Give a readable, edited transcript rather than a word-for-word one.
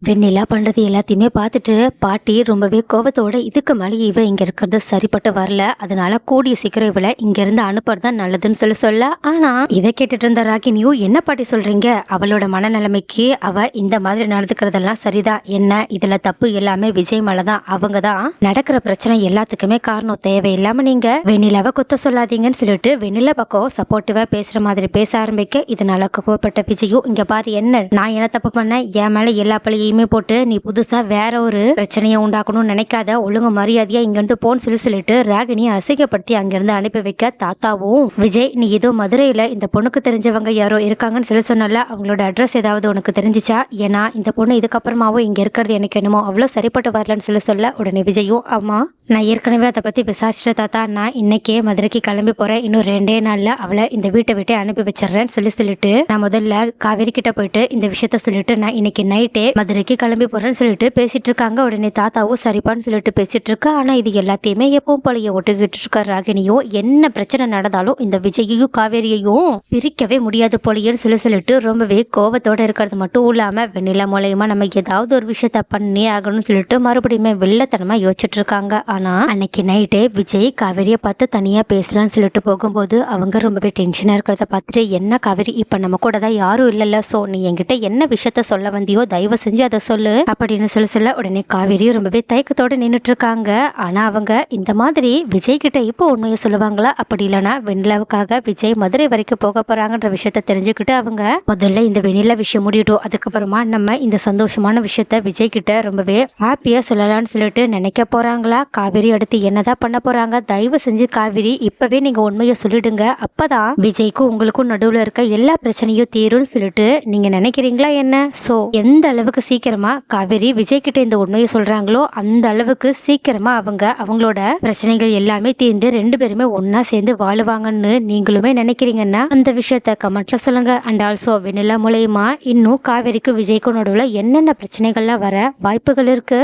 வெண்ணிலா பண்றது எல்லாத்தையுமே பார்த்துட்டு பாட்டி ரொம்பவே கோவத்தோட இதுக்கு மேலே இவ இங்க இருக்கிறது சரிப்பட்டு வரல, அதனால கூடிய சீக்கிரம் இவளை இங்க இருந்து அனுப்புறது தான் நல்லதுன்னு சொல்ல ஆனா இதை கேட்டுட்டு இருந்த ராகினியும், என்ன பாட்டி சொல்றீங்க, அவளோட மனநிலைமைக்கு அவ இந்த மாதிரி நடந்துக்கிறதெல்லாம் சரிதான், என்ன இதுல தப்பு எல்லாமே விஜய் மேலதான், அவங்க தான் நடக்கிற பிரச்சனை எல்லாத்துக்குமே காரணம், தேவையில்லாம நீங்க வெண்ணிலாவை குத்த சொல்லாதீங்கன்னு சொல்லிட்டு வெண்ணிலா பக்கம் சப்போர்ட்டிவா பேசுற மாதிரி பேச ஆரம்பிக்க, இதனால கோவப்பட்ட விஜயும், இங்க பாரு என்ன நான் என்ன தப்பு பண்ணேன், என் மேல எல்லா பழியையுமே போட்டு நீ புதுசா வேற ஒரு பிரச்சனையை உண்டாக்கணும்னு நினைக்காத, ஒழுங்கு மரியாதையா இங்க இருந்து போன்னு சொல்லிட்டு ராகினியை அசிங்கப்படுத்தி அங்கிருந்து அனுப்பி வைக்க, தாத்தாவும் விஜய் நீ ஏதோ மதுரையில இந்த பொண்ணுக்கு தெரிஞ்சவங்க யாரோ இருக்காங்கன்னு சொன்னல, அவங்களோட அட்ரஸ் ஏதாவது உனக்கு தெரிஞ்சிச்சா, ஏன்னா இந்த பொண்ணு இதுக்கப்புறமாவும் இங்க இருக்கிறது எனக்கு என்னமோ அவ்வளவு சரிப்பட்டு வரலன்னு சொல்ல உடனே விஜயும், ஆமா நான் ஏற்கனவே அதை பத்தி விசாரிச்சுட்ட தாத்தா, நான் இன்னைக்கே மதுரைக்கு கிளம்பி போறேன், இன்னும் 2 நாள்ல அவளை இந்த வீட்டை விட்டு அனுப்பி வச்சிடறேன்னு சொல்லிட்டு நான் முதல்ல காவேரி கிட்ட போயிட்டு இந்த விஷயத்த சொல்லிட்டு நான் இன்னைக்கு நைட்டே மதுரைக்கு கிளம்பி போறேன்னு சொல்லிட்டு பேசிட்டு இருக்காங்க. உடனே தாத்தாவும் சரிப்பான்னு சொல்லிட்டு பேசிட்டு இருக்கா. ஆனா இது எல்லாத்தையுமே எப்பவும் போலயே ஒட்டுக்கிட்டு இருக்க ராகினியும், என்ன பிரச்சனை நடந்தாலும் இந்த விஜயையும் காவேரியையும் பிரிக்கவே முடியாது போலயேன்னு சொல்லிட்டு ரொம்பவே கோபத்தோட இருக்கிறது மட்டும் இல்லாம வெண்ணிலா மூலயமா நம்ம ஏதாவது ஒரு விஷயத்த பண்ணி ஆகணும்னு சொல்லிட்டு மறுபடியுமே வெள்ளத்தனமா யோசிச்சுட்டு இருக்காங்க. ஆனா அன்னைக்கு நைட்டே விஜய் காவேரியை பார்த்து தனியா பேசலாம்னு சொல்லிட்டு போகும்போது அவங்க ரொம்பவே டென்ஷனா இருக்கிறத பார்த்துட்டு, என்ன காவேரி இப்ப நம்ம கூட தான் யாரும் இல்லைல்ல, சோ நீ என்கிட்ட என்ன விஷயத்த சொல்ல வந்தியோ தயவு செஞ்சு அதை சொல்லு அப்படின்னு சொல்ல உடனே காவேரியும் ரொம்பவே தயக்கத்தோட நின்றுட்டு இருக்காங்க. ஆனா அவங்க இந்த மாதிரி விஜய் கிட்ட இப்போ உண்மையை சொல்லுவாங்களா, அப்படி இல்லைன்னா வெண்ணிலாவுக்காக விஜய் மதுரை வரைக்கும் போக போறாங்கன்ற விஷயத்த தெரிஞ்சுக்கிட்டு அவங்க முதல்ல இந்த வெண்ணிலா விஷயம் முடியட்டும், அதுக்கப்புறமா நம்ம இந்த சந்தோஷமான விஷயத்த விஜய் கிட்ட ரொம்பவே ஹாப்பியா சொல்லலாம்னு சொல்லிட்டு நினைக்க போறாங்களா. காவேரி அடுத்து என்னதான் பண்ண போறாங்க, தயவு செஞ்சு காவேரி இப்பவே நீங்க உண்மையை சொல்லிடுங்க, அப்பதான் விஜய்க்கும் உங்களுக்கும் நடுவுல இருக்க எல்லா பிரச்சனையும் தீரும்னு சொல்லிட்டு நீங்க நினைக்கிறீங்களா என்ன. சோ எந்த அளவுக்கு சீக்கிரமா காவேரி விஜய் கிட்ட இந்த உண்மையை சொல்றாங்களோ அந்த அளவுக்கு சீக்கிரமா அவங்க அவங்களோட பிரச்சனைகள் எல்லாமே தீர்ந்து 2 பேருமே ஒன்னா சேர்ந்து வாழுவாங்கன்னு நீங்களுமே நினைக்கிறீங்கன்னா அந்த விஷயத்த கமெண்ட்ல சொல்லுங்க. அண்ட் ஆல்சோ வெண்ணிலா மூலயமா இன்னும் காவேரிக்கும் விஜய்க்கும் நடுவுல என்னென்ன பிரச்சனைகள்லாம் வர வாய்ப்புகள் இருக்கு.